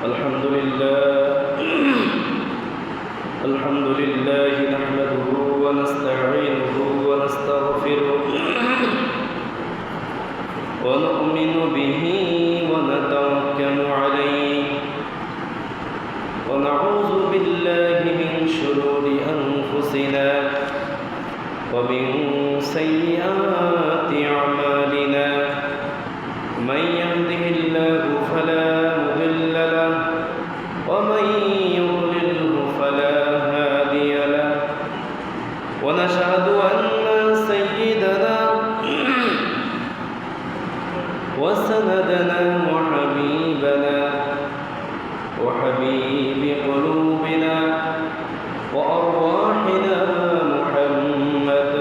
الحمد لله نحمده ونستعينه ونستغفره ونؤمن به ونتوكل عليه ونعوذ بالله من شرور أنفسنا ومن سيئات أعمالنا من يهده الله فلا مضل له ومن يضلله فلا هادي له ونشهد أن سيدنا وسندنا وحبيبنا وحبيب قلوبنا وأرواحنا محمد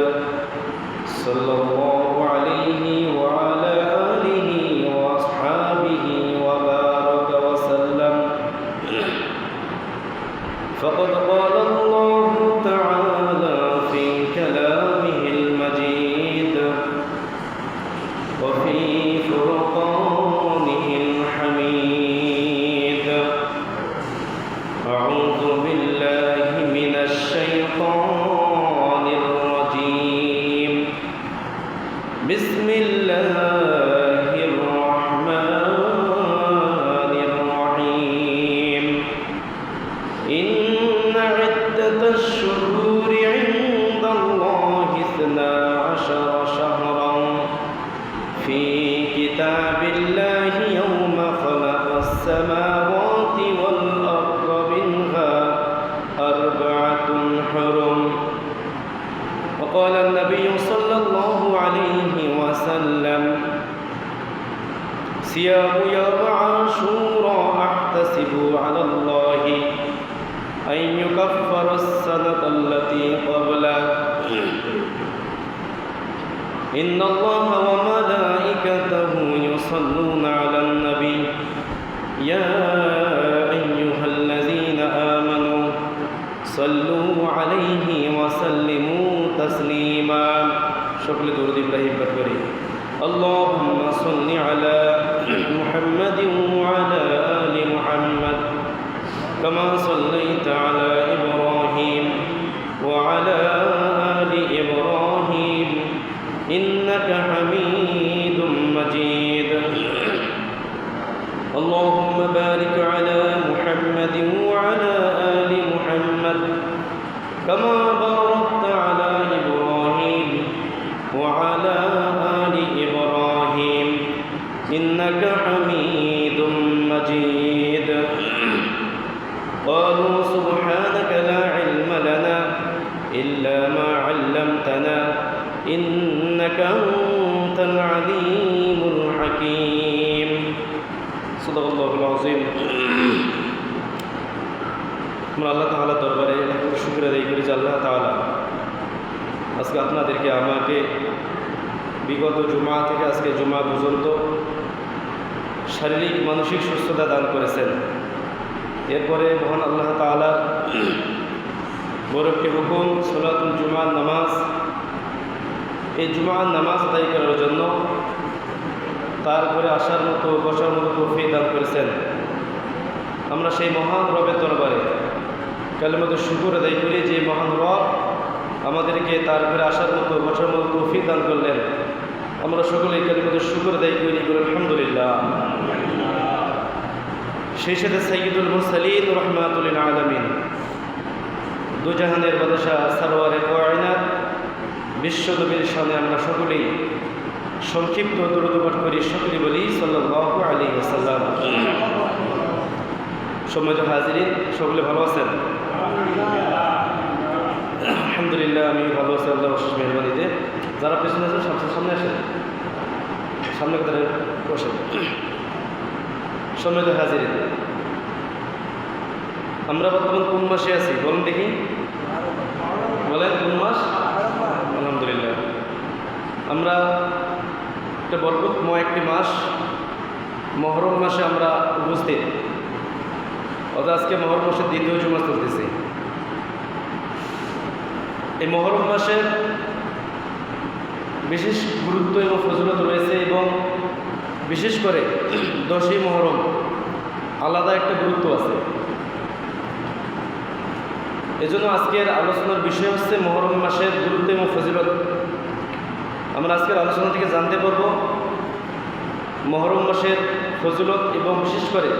صلى الله عليه وعلى آله وأصحابه وبارك وسلم فقد قال الله تعالى في كلامه المجيد وفي فرقانه الحميد أعوذ بالله من الشيطان الرجيم بسم الله الرحمن الرحيم إن عدة الشهور عند الله 12 شهرا في كتاب الله يوم خلق السماوات والأرض منها 4 حرم وقال النبي صلى الله عليه وسلم صيام يوم عاشوراء أحتسب على الله أن يكفر السنة التي قبله إن الله وملائكته يصلون على النبي يا أيها الذين آمنوا صلوا عليه وسلموا تسليما شكل درود إبراهيم بكري اللهم صل على محمد وعلى آل محمد كما صليت على إبراهيم وعلى آل إبراهيم إنك حميد مجيد اللهم بارك على محمد وعلى آل محمد كما باركت على إبراهيم وعلى آل إبراهيم إنك حميد مجيد قالوا سبحانك لا علم لنا إلا ما علمتنا إنك أنت العليم الحكيم صدق الله العظيم আমরা আল্লাহ তাআলা দরবারে শুকর আদায় করি যে আল্লাহ তাআলা আজকে আপনাদেরকে আমাকে বিগত জুমা থেকে আজকে জুমা পর্যন্ত শারীরিক মানসিক সুস্থতা দান করেছেন। এরপরে মহান আল্লাহ তাআলা বড় একটি হুকুম সালাতুল জুমার নামাজ, এই জুমার নামাজ আদায় করার জন্য তারপরে আসার মতো বসার মতো তৌফিক দান করেছেন। আমরা সেই মহান রবের দরবারে কালিমাতুশ শুকর আদায় করি যে মহান রব আমাদেরকে তারপরে আসার মতো বসার মতো তৌফিক দান করলেন। আমরা সকলেই কালিমাতুশ শুকর আদায় করি আলহামদুলিল্লাহ। সেই সাথে সাইয়্যিদুল মুরসালিন রাহমাতুল লিল আলামিন দুজাহানের বাদশাহ সরওয়ারে কায়নাত বিশ্বনবীর সামনে আমরা সকলেই সংক্ষিপ্ত দরুদ পাঠ করি, সকলেই বলি সাল্লাল্লাহু আলাইহি ওয়াসাল্লাম। সম্মানিত হাজিরিন, সকলে ভালো আছেন? আলহামদুলিল্লাহ, আমি ভালো আছি আল্লাহর অশেষ মেহরবানিতে। যারা পেছনে আছেন সামনে আসেন, সামনে কথা বসেন। সম্মানিত হাজিরিন, আমরা বর্তমান কোন মাসে আছি বলেন দেখি, বলেন কোন মাস? আলহামদুলিল্লাহ, আমরা একটা বরকতময় একটি মাস মহরম মাসে আমরা উপস্থিত। অর্থাৎ আজকে মহরম মাসের দ্বিতীয় জুমা চলতেছে। এই মহরম মাসের বিশেষ গুরুত্ব এবং ফজিলত রয়েছে এবং বিশেষ করে 10ই মুহররম আলাদা একটা গুরুত্ব আছে। এজন্য আজকের আলোচনার বিষয় হচ্ছে মুহররম মাসের গুরুত্ব এবং ফজিলত। আমরা আজকের আলোচনা থেকে জানতে পারব মুহররম মাসের ফজিলত এবং বিশেষ করে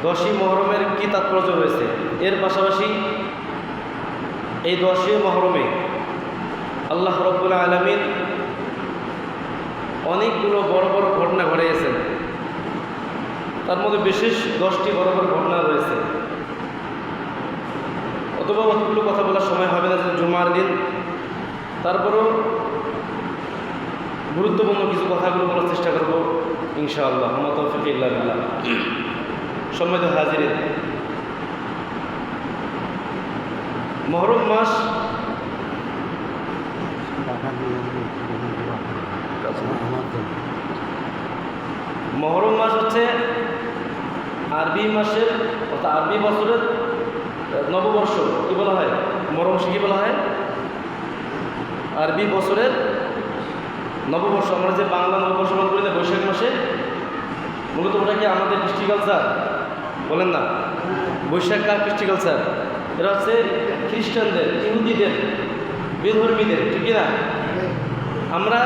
10ই মুহররমের কী তাৎপর্য রয়েছে। এর পাশাপাশি এই 10ই মুহররমে আল্লাহ রাব্বুল আলামিন অনেকগুলো বড় বড় ঘটনা ঘটিয়েছেন। তার মধ্যে বিশেষ 10টি বড় বড় ঘটনা রয়েছে। অথবা অতগুলো কথা বলার সময় হবে না, যে জুমার দিন, তারপরেও গুরুত্বপূর্ণ কিছু কথাগুলো বলার চেষ্টা করব ইনশাআল্লাহ। ওয়া মা তাওফীক ইল্লা বিল্লাহ। সম্মানিত হাজিরিন, মুহররম মাস মুহররম মাস হচ্ছে আরবি মাসের অর্থাৎ আরবি বছরের নববর্ষ। কী বলা হয়? মুহররম মাসে কী বলা হয়? আরবি বছরের নববর্ষ। আমরা যে বাংলা নববর্ষ পালন করি না বৈশাখ মাসে, মূলত ওটা কি আমাদের কৃষ্টি কালচার? বলেন না, বৈশাখ কার কৃষ্টি কালচার? এরা হচ্ছে খ্রিস্টানদের, ইহুদিদের, বেধর্মীদের, ঠিক না? আমরা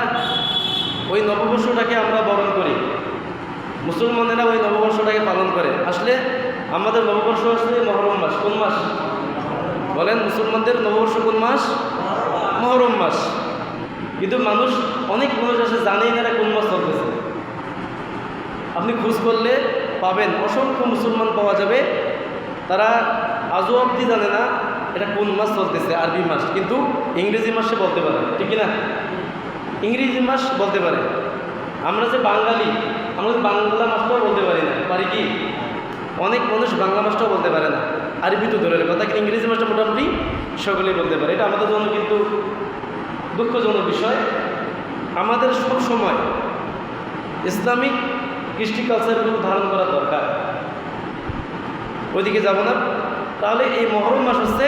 ওই নববর্ষটাকে আমরা বরণ করি, মুসলমানেরা ওই নববর্ষটাকে পালন করে। আসলে আমাদের নববর্ষ হচ্ছে মুহররম মাস। কোন মাস বলেন? মুসলমানদের নববর্ষ কোন মাস? মুহররম মাস। কিন্তু অনেক মানুষ আছে জানেই না কোন মাস চলতেছে। আপনি খোঁজ করলে পাবেন, অসংখ্য মুসলমান পাওয়া যাবে, তারা আজও অবধি জানে না এটা কোন মাস চলতেছে, আরবি মাস। কিন্তু ইংরেজি মাসে বলতে পারে, ঠিক না? ইংরেজি মাস বলতে পারে। আমরা যে বাঙালি, আমরা বাংলা মাসটাও বলতে পারি না। পারি কি? অনেক মানুষ বাংলা মাসটাও বলতে পারে না, আরবি তো দূরের কথা, কিন্তু ইংরেজি মাসটা মোটামুটি সকলেই বলতে পারে। এটা আমাদের জন্য কিন্তু দুঃখজনক বিষয়। আমাদের সব সময় ইসলামিক কৃষ্টি কালচারগুলো ধারণ করা দরকার। ওইদিকে যাব না। তাহলে এই মুহররম মাস হচ্ছে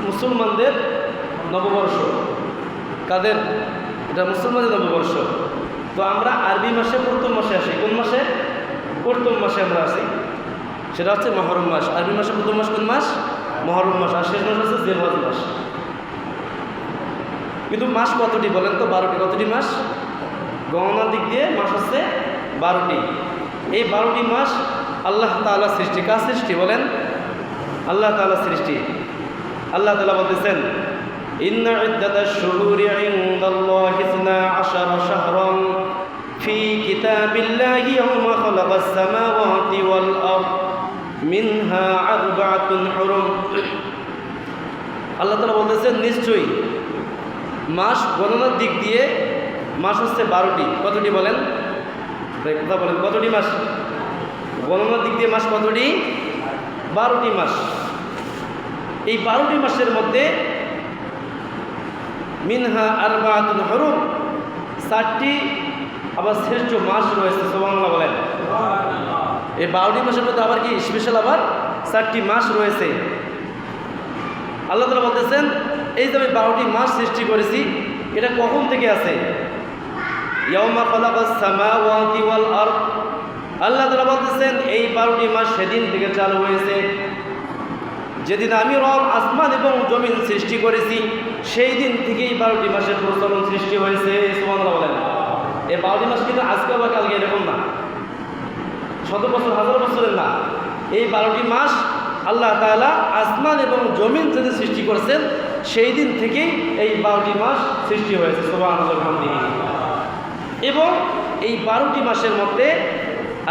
মুসলমানদের নববর্ষ। কাদের? এটা মুসলমানদের নববর্ষ। তো আমরা আরবি মাসে প্রথম মাসে আসি। কোন মাসে? প্রথম মাসে আমরা আসি, সেটা হচ্ছে মুহররম মাস। আরবি মাসে প্রথম মাস কোন মাস? মুহররম মাস। আর শেষ মাস হচ্ছে জিলহজ মাস। কিন্তু মাস কতটি বলেন তো? 12টি। কতটি মাস? গণনার দিক দিয়ে মাস হচ্ছে 12টি। এই 12টি মাস আল্লাহ তাআলা সৃষ্টি। কার সৃষ্টি বলেন? আল্লাহ তাআলা সৃষ্টি। আল্লাহ তাআলা বলতেছেন, ইন্না ইদ্দাতাশ শুহুরি ইনদাল্লাহি 12 শাহরান ফি কিতাবিল্লাহি ইয়াওমা খালাকাস সামাওয়াতি ওয়াল আরদ মিনহা আরবাআতুন হুরুম। আল্লাহ তাআলা বলতেছেন, নিশ্চয়ই মাস গণনার দিক দিয়ে মাস হচ্ছে 12টি। কতটি বলেন? কথা বলেন, কতটি মাস? গণনার দিক দিয়ে মাস কতটি? 12টি মাস। এই 12টি মাসের মধ্যে মিনহা আরবাআতুন হুরুম, 4টি আবার শ্রেষ্ঠ মাস রয়েছে। সুবহানাল্লাহ বলেন। এই 12টি মাসের মধ্যে আবার কি স্পেশাল আবার 4টি মাস রয়েছে। আল্লাহ তাআলা বলতেছেন, এই যে আমি 12টি মাস সৃষ্টি করেছি, এটা কখন থেকে আছে? ইয়াওমা খালাকাস সামাওয়াতি ওয়াল আরদ। আল্লাহ তাআলা বলতেছেন, এই 12টি মাস সেদিন থেকে চালু হয়েছে যেদিন আমি রব আসমান এবং জমিন সৃষ্টি করেছি। সেই দিন থেকেই 12টি মাসের প্রচলন সৃষ্টি হয়েছে। সুবহানাল্লাহ বলেন। এই 12টি মাস কিন্তু আজকে বা কালকে এরকম না, শত বছর হাজার বছরের না। এই 12টি মাস আল্লাহ তাআলা আসমান এবং জমিন যদি সৃষ্টি করেছেন, সেই দিন থেকেই এই 12টি মাস সৃষ্টি হয়েছে। সুবহানাল্লাহ আলহামদুলিল্লাহ। এবং এই 12টি মাসের মধ্যে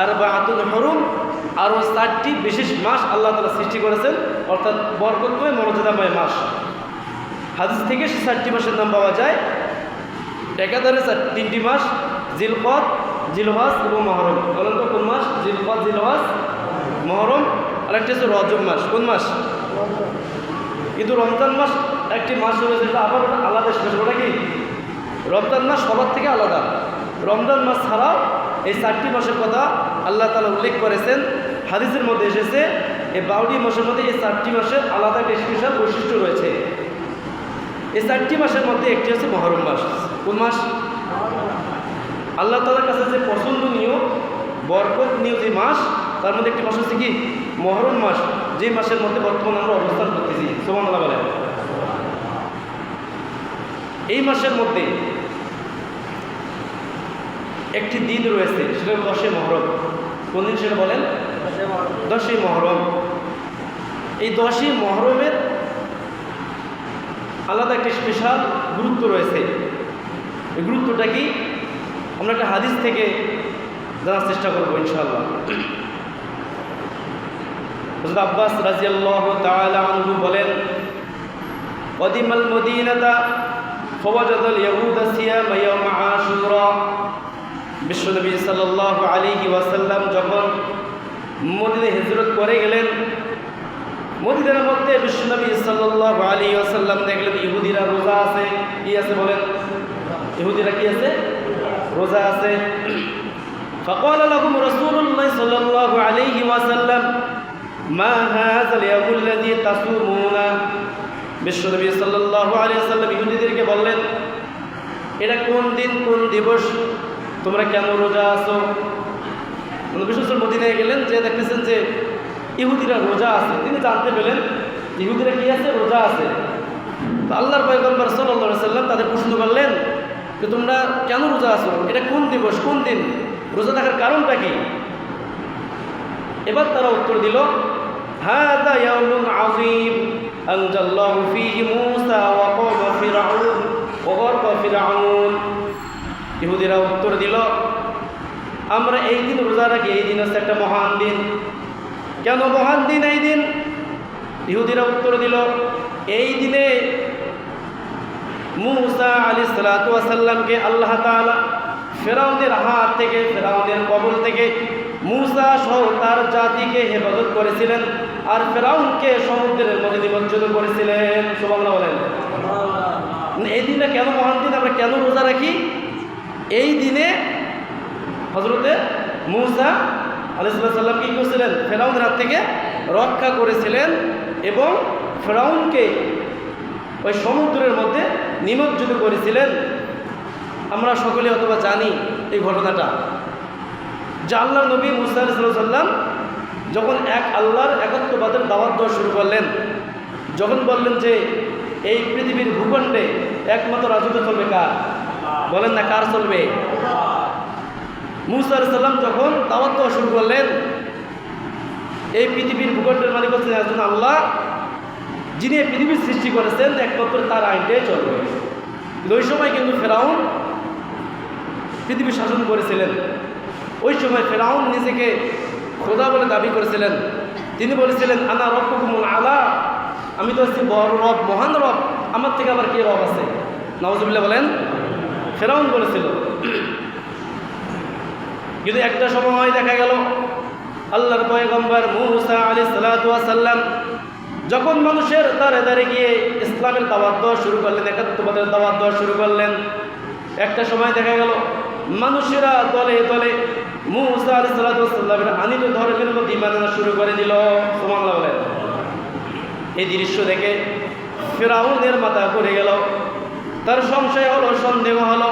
আরবাআতুন হুরুম, আরও 4টি বিশেষ মাস আল্লাহ তাআলা সৃষ্টি করেছেন, অর্থাৎ বরকতময় মর্যাদাময় মাস। হাদিস থেকে সে 4টি মাসের নাম পাওয়া যায়। একাধারে 3টি মাস, জিলকদ, জিলহজ এবং মুহররম। বলেন তো কোন মাস? জিলকদ, জিলহজ, মুহররম। আর একটি হচ্ছে রজব মাস। কোন মাস? কিন্তু রমজান মাস একটি মাস রয়েছে, যেটা আবার আলাদা স্পেশাল। ওটা কি? রমজান মাস সবার থেকে আলাদা। রমজান মাস ছাড়াও এই 4টি মাসের কথা আল্লাহ তাআলা উল্লেখ করেছেন। হাদিসের মধ্যে এসেছে এই 12টি মাসের মধ্যে এই 4টি মাসের আলাদা একটা স্পেশাল বৈশিষ্ট্য রয়েছে। এই 4টি মাসের মধ্যে একটি হচ্ছে মুহররম মাস। কোন মাস? আল্লাহ তাআলার কাছে যে পছন্দনীয় বরকতনীয় যে মাস, তার মধ্যে একটি মাস হচ্ছে কি মুহররম মাস, যে মাসের মধ্যে বর্তমানে আমরা অবস্থান করতেছি। সুবহানাল্লাহ বলেন। এই মাসের মধ্যে একটি দিন রয়েছে, সেটা হল 10 মুহররম। কোন দিন সেটা বলেন? 10 মুহররম। এই 10 মুহররমের আলাদা একটি স্পেশাল গুরুত্ব রয়েছে। এই গুরুত্বটা কি আমরা একটা হাদিস থেকে জানার চেষ্টা করবো ইনশাআল্লাহ। হযরত আব্বাস রাদিয়াল্লাহু তাআলা আনহু বলেন, কদিমাল মদিনাতা ফাওয়াজাদাল ইয়াহুদা সিয়ামা ইয়াওম আশুরা। বিশ্বনবী সাল্লাল্লাহু আলাইহি ওয়াসাল্লাম যখন মদিনায় হিজরত করে গেলেন, মদিনার মধ্যে বিশ্বনবী সাল্লাল্লাহু আলাইহি ওয়াসাল্লাম দেখলেন ইহুদিরা রোজা আছে। কি আছে বলেন? ইহুদিরা কি আছে? রোজা আছে। فقال لهم رسول الله صلى الله عليه وسلم ما هذا اليوم الذي تصومون। বিশ্বনবী সাল্লাল্লাহু আলাইহি ওয়াসাল্লাম ইহুদিদেরকে বললেন, এটা কোন দিন, কোন দিবস, তোমরা কেন রোজা আছো? বিশ্বনবী মদিনায় গেলেন, যে দেখতেছেন যে ইহুদিরা রোজা আছে। তিনি জানতে পেলেন ইহুদিরা কি আছে? রোজা আছে। তো আল্লাহর পয়গম্বর সাল্লাল্লাহু আলাইহি ওয়াসাল্লাম তাদের প্রশ্ন করলেন যে তোমরা কেন রোজা আছো? এটা কোন দিবস, কোন দিন, রোজা থাকার কারণটা কি? এবার তারা উত্তর দিল, হাযা ইয়াউমুন আযীম আনজাল্লাহু ফীহি মূসা ওয়া কওমা ফিরআউন ওয়া গারকা ফিরআউন। ইহুদিরা উত্তর দিল, আমরা এই দিন রোজা রাখি, এই দিন হচ্ছে একটা মহান দিন। কেন মহান দিন এই দিন? ইহুদিরা উত্তর দিল, এই দিনে মূসা আলাইহিস সালাতু ওয়াস সালামকে আল্লাহ তাআলা ফিরআউনের হাত থেকে, ফিরআউনের কবল থেকে মূসা সহ তার জাতিকে হেফাজত করেছিলেন, আর ফিরআউনকে সমুদ্রের মধ্যে নিমজ্জিত করেছিলেন। সুবহানাল্লাহ বলেন। এই দিনে কেন মহান দিন, আমরা কেন রোজা রাখি? এই দিনে হযরতে মূসা আলাইহিস সালাম কি করেছিলেন? ফিরআউনের হাত থেকে রক্ষা করেছিলেন এবং ফিরআউনকে ওই সমুদ্রের মধ্যে নিমজ্জিত করেছিলেন। আমরা সকলে অথবা জানি এই ঘটনাটা, যে আল্লাহ নবী মূসা আলাইহিস সালাম যখন আল্লাহর একত্ববাদের দাওয়াত দেওয়া শুরু করলেন, যখন বললেন যে এই পৃথিবীর ভূখণ্ডে একমাত্র রাজত্ব চলবে কার? বলেন না, কার চলবে? মূসা আলাইহিস সালাম যখন দাওয়াত দেওয়া শুরু করলেন, এই পৃথিবীর ভূখণ্ডের মালিক হচ্ছেন একজন আল্লাহ, যিনি এই পৃথিবীর সৃষ্টি করেছেন, একমাত্র তার আইনটাই চলবে। ওই সময় কিন্তু ফিরআউন পৃথিবী শাসন করেছিলেন। ওই সময় ফিরআউন নিজেকে খোদা বলে দাবি করেছিলেন। তিনি বলেছিলেন, আনা রব্বুকুমুল আলা, আমি তো হচ্ছি বড় রব, মহান রব, আমার থেকে আবার কে রব আছে? নাউজুবিল্লাহ বলেন। ফিরআউন বলেছিল। কিন্তু একটা সময় দেখা গেল আল্লাহর পয়গম্বর মূসা আলাইহিস সালাতু ওয়াস সালাম যখন মানুষের দ্বারে দ্বারে গিয়ে ইসলামের দাওয়াত দেওয়া শুরু করলেন, একাত্মবাদের দাওয়াত দেওয়া শুরু করলেন, একটা সময় দেখা গেল মানুষেরা দলে দলে মূসা আলাইহিস সালাতু ওয়াস সালামের আনিত ধর্মের মধ্যে ঈমান আনা শুরু করে দিল। সুবহানাল্লাহ বলেন। এই দৃশ্য দেখে ফিরআউনের মাথা ঘুরে গেল, তার সংশয় হলো, সন্দেহ হলো।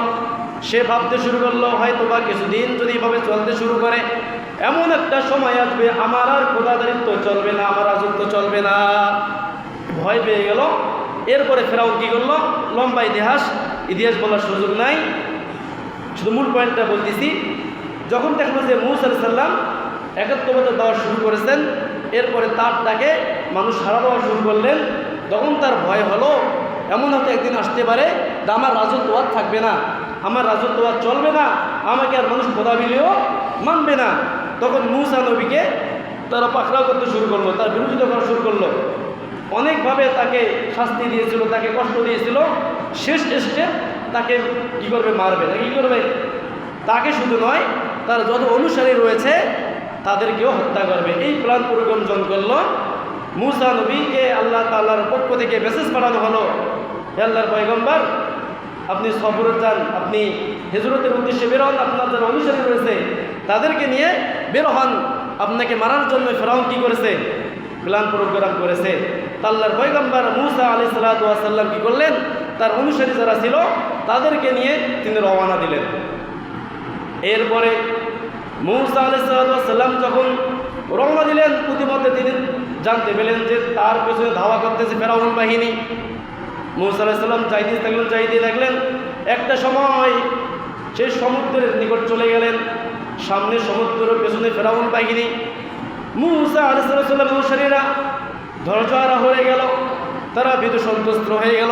সে ভাবতে শুরু করলো, হয়তো বা কিছুদিন যদি এভাবে চলতে শুরু করে, এমন একটা সময় আসবে আমার আর খোদাদারিত্ব চলবে না, আমার রাজত্ব চলবে না। ভয় পেয়ে গেল। এরপরে ফিরআউন কি করলো? লম্বা ইতিহাস বলার সুযোগ নাই, শুধু মূল পয়েন্টটা বলতেছি। যখন দেখলো যে মূসা আলাইহিস সালাম একাত্মবাদের দেওয়া শুরু করেছেন, এরপরে তার ডাকে মানুষ সাড়া দেওয়া শুরু করলেন, তখন তার ভয় হলো এমন হয়তো একদিন আসতে পারে আমার রাজত্ব আর থাকবে না, আমার রাজত্ব আর চলবে না, আমাকে আর মানুষ খোদা বিলেও মানবে না। তখন মূসা নবীকে তারা পাকড়াও করতে শুরু করলো, তার বিরোধিতা করা শুরু করলো। অনেকভাবে তাকে শাস্তি দিয়েছিল, তাকে কষ্ট দিয়েছিল। শেষ স্টেপ তাকে কী করবে? মারবে। তাকে কী করবে? তাকে শুধু নয়, তার যত অনুসারী রয়েছে তাদেরকেও হত্যা করবে। এই প্ল্যান পরিকল্পনা করলো। মূসা নবীকে আল্লাহ তাআলার পক্ষ থেকে মেসেজ পাঠানো হলো, হে আল্লাহর পয়গম্বর, আপনি সফরে যান, আপনি হিজরতের উদ্দেশ্যে বের হন, আপনার যারা অনুসারী রয়েছে তাদেরকে নিয়ে বের হন। আপনাকে মারার জন্য ফিরআউন কী করেছে? প্ল্যান প্রোগ্রাম করেছে। আল্লাহর পয়গম্বর মূসা আলাইহিস সালাতু ওয়াস সালাম কী করলেন? তার অনুসারী যারা ছিল তাদেরকে নিয়ে তিনি রওনা দিলেন। এরপরে মূসা আলাইহিস সালাম যখন রওনা দিলেন, প্রতিমধ্যে তিনি জানতে পেলেন যে তার পেছনে ধাওয়া করতেছে ফেরাউন বাহিনী। মূসা আলাইহিস সালাম যাইতে থাকলেন। একটা সময় সেই সমুদ্রের নিকট চলে গেলেন, সামনে সমুদ্রের পেছনে ফেরাউন বাহিনী। মূসা আলাইহিস সালাম অনুসারীরা ধৈর্যহারা হয়ে গেল, তারা ভীত সন্ত্রস্ত হয়ে গেল,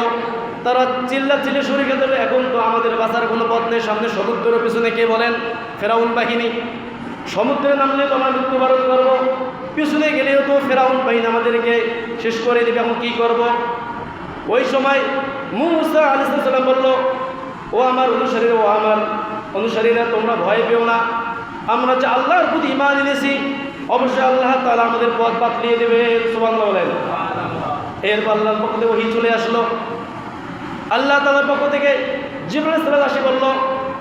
তারা চিল্লাচিল্লি শুরু করে দিল, এখন তো আমাদের বাঁচার কোনো পথ নেই, সামনে সমুদ্রের পেছনে কে বলেন ফেরাউন বাহিনী, সমুদ্রে নামলে তো আমরা মৃত্যুবরণ করবো, পিছনে গেলেও তো ফেরাউন বাহিনী আমাদেরকে শেষ করে দেবে, এখন কী করব। ওই সময় মূসা আলাইহিস সালাম বলল, ও আমার অনুসারীরা তোমরা ভয় পেও না, আমরা যে আল্লাহর প্রতি ঈমান এনেছি, অবশ্যই আল্লাহ তাআলা আমাদের পথ বাতলিয়ে দেবে। সুবহানাল্লাহ বলেন। এরপর আল্লাহর পক্ষ থেকে ওহী চলে আসলো। আল্লাহ তাআলার পক্ষ থেকে জিবরাইল আলাইহিস সালাম বলল,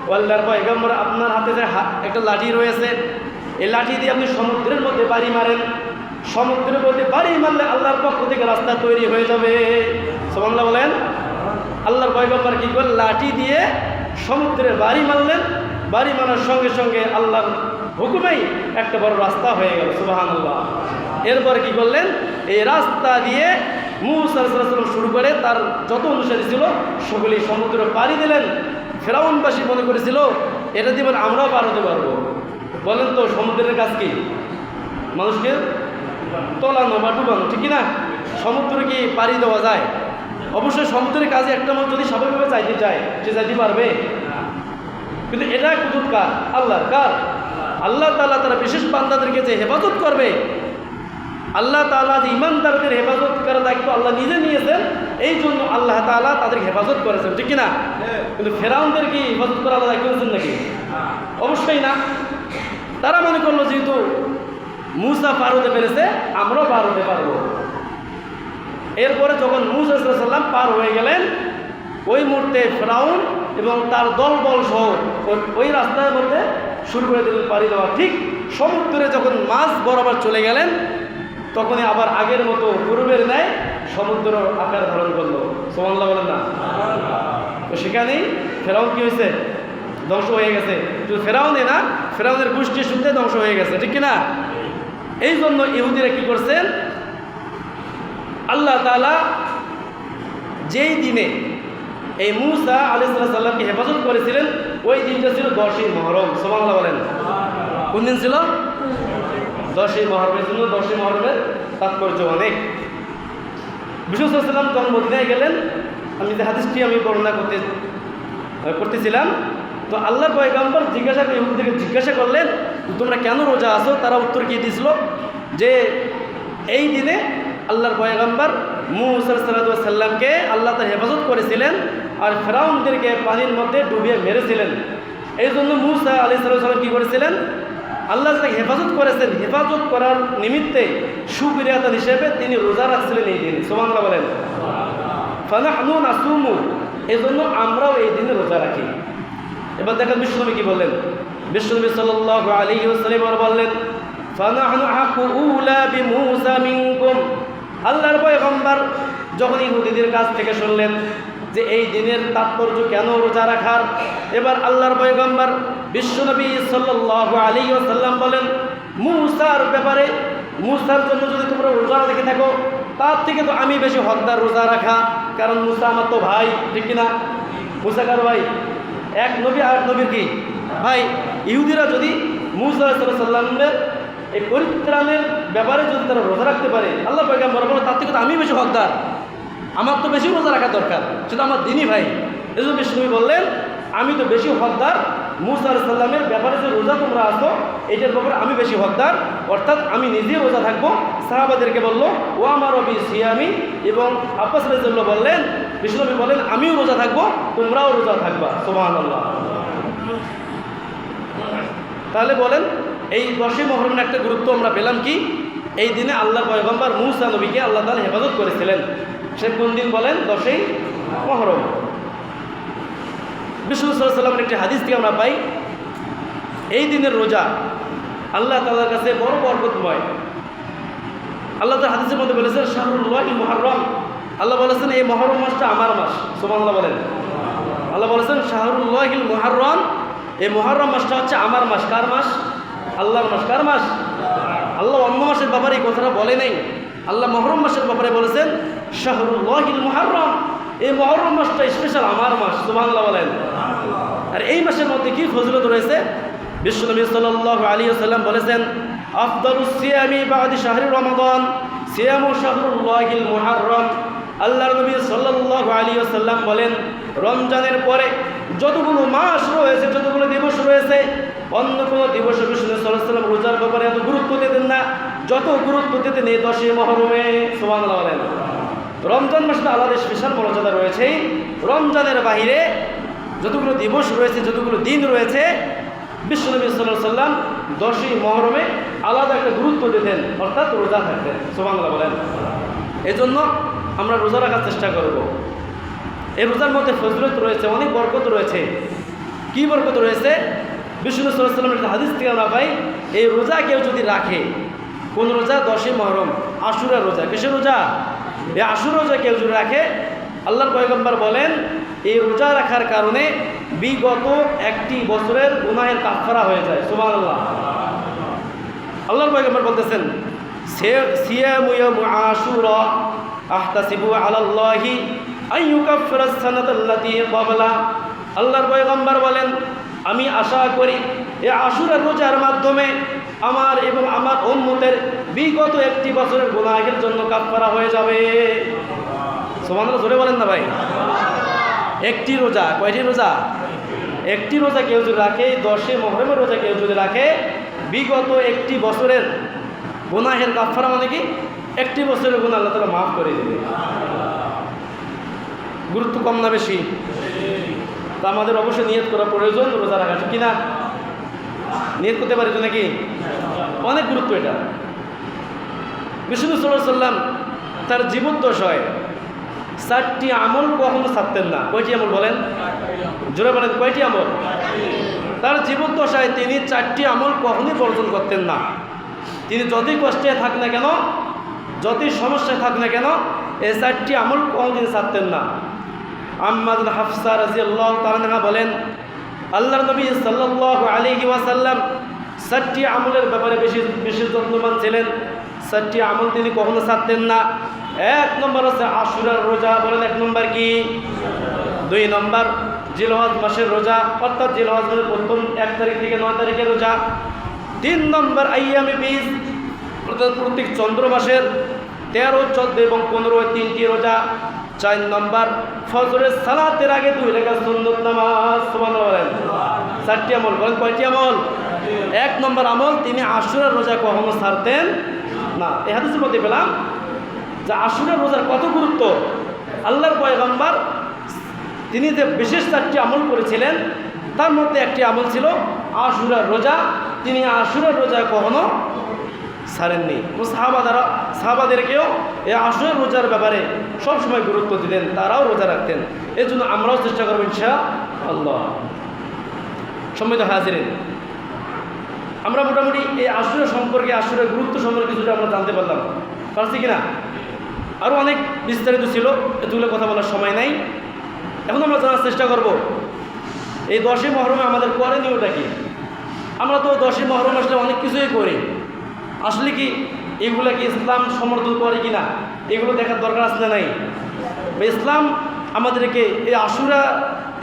ও আল্লাহর পয়গম্বর, আপনার হাতে যে একটা লাঠি রয়েছে, এই লাঠি দিয়ে আপনি সমুদ্রের মধ্যে বাড়ি মারেন, সমুদ্রের মধ্যে বাড়ি মারলে আল্লাহর পক্ষ থেকে রাস্তা তৈরি হয়ে যাবে। সুবহানাল্লাহ বলেন। আল্লাহর পয়গম্বর কি করলেন, লাঠি দিয়ে সমুদ্রে বাড়ি মারলেন, বাড়ি মারার সঙ্গে সঙ্গে আল্লাহর হুকুমেই একটা বড় রাস্তা হয়ে গেল। সুবহানাল্লাহ। এরপরে কি করলেন, এই রাস্তা দিয়ে মূসা আলাইহিস সালাম শুরু করে তার যত অনুসারী ছিল সকলেই সমুদ্র পাড়ি দিলেন। ফেরাউনবাসী মনে করেছিল এটা দিয়ে আমরাও পার হতে পারবো। বলেন তো সমুদ্রের কাজ কি? মানুষকে তোলানো বা ডুবানো, ঠিক না? সমুদ্র কি পাড়ি দেওয়া যায়? অবশ্যই সমুদ্রের কাজে একটা মানুষ যদি স্বাভাবিকভাবে চাইতে চায়, সে চাইতে পারবে। কিন্তু এটা কুদরত কার? আল্লাহর। কার? আল্লাহ তাআলা তারা বিশেষ বান্দাদেরকে যে হেফাজত করবে, আল্লাহ তাআলা যে ঈমানদারদের হেফাজত করার দায়িত্ব আল্লাহ নিজে নিয়েছেন, এই জন্য আল্লাহ তাআলা তাদের হেফাজত করেছেন, ঠিক না? কিন্তু ফেরাউনদের কি হেফাজত করার দায়িত্ব নিয়েছেন নাকি? অবশ্যই না। তারা মনে করলো যেহেতু মূসা পার হতে পেরেছে, আমরাও পার হতে পারবো। এরপরে যখন মূসা আলাইহিস সালাম পার হয়ে গেলেন, ওই মুহূর্তে ফেরাউন এবং তার দলবল সহ ওই রাস্তার মধ্যে শুরু করে দিলেন পাড়ি দেওয়া। ঠিক সমুদ্রে যখন মাছ বরাবর চলে গেলেন, তখনই আবার আগের মতো পূর্বের ন্যায় সমুদ্র আকার ধারণ করলো। সুবহানাল্লাহ বলেন না? তো সেখানেই ফেরাউন কি হয়েছে? ধ্বংস হয়ে গেছে। শুধু ফেরাউনে না, ফেরাউনের গোষ্ঠী শুনতে ধ্বংস হয়ে গেছে, ঠিক কিনা? এই জন্য ইহুদিরা কি করছেন, আল্লাহ তাআলা যেই দিনে এই মূসা আলাইহিস সালামকে হেফাজত করেছিলেন, ওই দিনটা ছিল 10ই মুহররম। সুবহানাল্লাহ বলেন। কোন দিন ছিল? 10ই মুহররমের জন্য 10ই মুহররমের তাৎপর্য অনেক। বিষ্ণু সাল্লাল্লাহু আলাইহি ওয়াসাল্লাম যখন মদিনায় গেলেন, আমি যে হাদিসটি বর্ণনা করতেছিলাম, তো আল্লাহর পয়গম্বর ইহুদিদেরকে জিজ্ঞাসা করলেন, তোমরা কেন রোজা আছো? তারা উত্তর কি দিয়েছিল যে এই দিনে আল্লাহর পয়গম্বর মূসা আলাইহিস সালামকে আল্লাহ তাআলা হেফাজত করেছিলেন আর ফেরাউনদেরকে পানির মধ্যে ডুবিয়ে মেরেছিলেন। এই জন্য মূসা আলাইহিস সালাম কী করেছিলেন, আল্লাহ তাকে হেফাজত করেছেন, হেফাজত করার নিমিত্তে শুকরিয়া আদায় হিসেবে তিনি রোজা রাখছিলেন এই দিন। সুবহানাল্লাহ বলেন। ফানাহনু নাসুমু, এই জন্য আমরাও এই দিনে রোজা রাখি। এবার দেখেন বিশ্বনবী কি বললেন। বিশ্বনবী সাল্লাল্লাহু আলাইহি ওয়াসাল্লাম বললেন, ফানাহনু আহাক্কু উলা বিমূসা মিনকুম। আল্লাহর পয়গম্বর যখন ইহুদিদের কাছ থেকে শুনলেন যে এই দিনের তাৎপর্য কেন রোজা রাখার, এবার আল্লাহর পয়গম্বর বিশ্বনবী সাল্লাল্লাহু আলাইহি ওয়াসাল্লাম বলেন, মূসার ব্যাপারে, মূসার জন্য যদি তোমরা রোজা রেখে থাকো, তার থেকে তো আমি বেশি হকদার রোজা রাখা, কারণ মূসা আমার তো ভাই, ঠিক কিনা? মূসা কার ভাই? এক নবী আর নবীর কি ভাই। ইহুদিরা যদি মূসা আলাইহিস সালামের এই পরিত্রাণের ব্যাপারে যদি তারা রোজা রাখতে পারে, আল্লাহ পয়গম্বর বলে তার থেকে তো আমি বেশি হকদার, আমার তো বেশি রোজা রাখা দরকার, সেটা আমার দিনই ভাই। এই জন্য বিষ্ণু বললেন, আমি তো বেশি হকদার, মূসা আলাইহিস সালামের ব্যাপারে যে রোজা তোমরা আসো, এইটার ব্যাপারে আমি বেশি হকদার, অর্থাৎ আমি নিজেই রোজা থাকবো। সাহাবাদেরকে বললো, ও আমার রবি সিয়ামি, এবং আব্বাস রাদিয়াল্লাহু বললেন, বিষ্ণু বলেন আমিও রোজা থাকবো, তোমরাও রোজা থাকবা। সুবহানাল্লাহ। তাহলে বলেন এই 10ই মুহররমের একটা গুরুত্ব আমরা পেলাম কি? এই দিনে আল্লাহর পয়গম্বর মূসা নবীকে আল্লাহ তাআলা হেফাজত করেছিলেন। সে কোন দিন বলেন? 10ই মুহররম। বিষ্ণু সাল্লাল্লাহু আলাইহি ওয়াসাল্লামের একটি হাদিস থেকে আমরা পাই, এই দিনের রোজা আল্লাহ তাআলার কাছে বড় বরকতময়। আল্লাহ তাআলা হাদিসের মধ্যে বলেছেন, শাহরুল্লাহিল মুহাররম। আল্লাহ বলেছেন এই মুহররম মাসটা আমার মাস। সুবহানাল্লাহ বলেন। আল্লাহ বলেছেন শাহরুল্লাহিল মুহাররম, এই মুহররম মাসটা হচ্ছে আমার মাস। কার মাস? আল্লাহর মাস। কার মাস? আল্লাহ অন্য মাসের ব্যাপারে এই কথাটা বলে নাই। আল্লাহ মহরম মাসের ব্যাপারে বলেছেন শাহরুল্লাহিল মুহাররম, এই মহরম মাসটা স্পেশাল আমার মাস। সুবহানাল্লাহ বলেন। আর এই মাসের মধ্যে কি ফজিলত রয়েছে? বিশ্বনবী সাল্লাল্লাহু আলাইহি ওয়াসাল্লাম বলেছেন আফদালুস সিয়ামি বা'দা শাহরি রমাদান সিয়ামু শাহরুল্লাহিল মুহাররম। আল্লাহর নবী সাল্লাল্লাহু আলাইহি ওয়াসাল্লাম বলেন রমজানের পরে যতগুলো মাস রয়েছে, যতগুলো দিবস রয়েছে, অন্য কোনো দিবসে বিশ্বনবী সাল্লাল্লাহু আলাইহি ওয়াসাল্লাম রোজার ব্যাপারে এত গুরুত্ব দিতেন না যত গুরুত্ব দিতেন এই 10 মুহররমে। সুবহানাল্লাহ বলেন। রমজান মাসটা আলাদা স্পেশাল মর্যাদা রয়েছে। রমজানের বাইরে যতগুলো দিবস রয়েছে, যতগুলো দিন রয়েছে, বিশ্বনবী সাল্লাল্লাহু আলাইহি ওয়াসাল্লাম 10 মুহররমে আলাদা একটা গুরুত্ব দিতেন, অর্থাৎ রোজা থাকতেন। সুবহানাল্লাহ বলেন। এই জন্য আমরা রোজা রাখার চেষ্টা করব। এই রোজার মধ্যে ফজিলত রয়েছে, অনেক বরকত রয়েছে। কি বরকত রয়েছে? বিশ্বনবী সাল্লাল্লাহু আলাইহি ওয়াসাল্লামের হাদিস থেকে আমরা পাই এই রোজা কেউ যদি রাখে, কোন রোজা? 10 মুহররম, আশুরা রোজা। কিসের রোজা? এই আশুরা রোজা কেউ যদি রাখে, আল্লাহর পয়গম্বর বলেন এই রোজা রাখার কারণে বিগত একটি বছরের গুনাহের কাফারা হয়ে যায়। সুবহানাল্লাহ। আল্লাহর পয়গম্বর বলতেছেন সিয়ামু ইয়াউম আশুরা আহতাসিবু আলাল্লাহি আন ইউকাফফিরাস সানাতাল্লাতী ক্বাবলা। আল্লাহর পয়গম্বর বলেন আমি আশা করি এই আশুরা রোজার মাধ্যমে আমার এবং আমার উম্মতের বিগত একটি বছরের গুনাহের জন্য কাফারা হয়ে যাবে। সুবহানাল্লাহ জোরে বলেন না ভাই। একটি রোজা, কয়টি রোজা? একটি রোজা কেউ যদি রাখে, 10 মুহররমের রোজা কেউ যদি রাখে, বিগত একটি বছরের গুনাহের কাফারা মানে কি? একটি বছরের গুনাহ আল্লাহ তাআলা মাফ করে দেবে। গুরুত্ব কম না বেশি? তা আমাদের অবশ্যই নিয়ত করা প্রয়োজন রোজা রাখা, ঠিক কিনা? নিয়ত করতে পারি তো নাকি? অনেক গুরুত্ব এটা। বিশ্বনবী সাল্লাল্লাহু আলাইহি ওয়াসাল্লাম তার জীবদ্দশায় 4টি আমল কখনো ছাড়তেন না। কয়টি আমল বলেন? জোরে বলেন, কয়টি আমল? তার জীবদ্দশায় তিনি 4টি আমল কখনোই বর্জন করতেন না। তিনি যতই কষ্টে থাক না কেন, যতই সমস্যায় থাক না কেন, এই 4টি আমল কখনো তিনি ছাড়তেন না। আম্মা হাফসা রাদিয়াল্লাহু তাআলা আনহা বলেন আল্লাহর নবী সাল্লাল্লাহু আলাইহি ওয়াসাল্লাম 4টি আমলের ব্যাপারে বেশি যত্নবান ছিলেন। 4টি আমল তিনি কখনো ছাড়তেন না। 1 নম্বর হচ্ছে আশুরার রোজা। বলেন 1 নম্বর কি? 2 নম্বর জিলহজ মাসের রোজা, অর্থাৎ জিলহজ মাসের প্রথম 1 তারিখ থেকে 9 তারিখের রোজা। 3 নম্বর আইয়ামে বীজ, অর্থাৎ প্রত্যেক চন্দ্র মাসের 13, 14 এবং 15 3টি রোজা। 4 নম্বর ফজরের সালাতের আগে 2 রাকাত সুন্নত নামাজ। সুবহানাল্লাহ বলেন। 4টি আমল। বলেন কয়টি আমল? 1 নম্বর আমল তিনি আশুরার রোজা কখনো ছাড়তেন না। এই হাদিসের মধ্যে পেলাম যে আশুরার রোজার কত গুরুত্ব। আল্লাহর পয়গম্বর তিনি যে বিশেষ 4টি আমল করেছিলেন তার মধ্যে একটি আমল ছিল আশুরার রোজা। তিনি আশুরার রোজা কখনো ছাড়েননি। সাহাবাদেরকেও এই আশুরার রোজার ব্যাপারে সবসময় গুরুত্ব দিতেন, তারাও রোজা রাখতেন। এই জন্য আমরাও চেষ্টা করবো ইনশাআল্লাহ। সম্মানিত হাজিরিন, আমরা মোটামুটি এই আশুরা সম্পর্কে, আশুরার গুরুত্ব সম্পর্কে কিছুটা আমরা জানতে পারছি কিনা? আরও অনেক বিস্তারিত ছিল, এগুলো কথা বলার সময় নাই। এখন আমরা জানার চেষ্টা করব এই 10 মুহররমে আমাদের করণীয়টা কি। আমরা তো 10 মুহররম আসলে অনেক কিছুই করি, আসলে কি এগুলো কি ইসলাম সমর্থন করে কিনা এগুলো দেখার দরকার আছে না নাই? ইসলাম আমাদেরকে এই আশুরা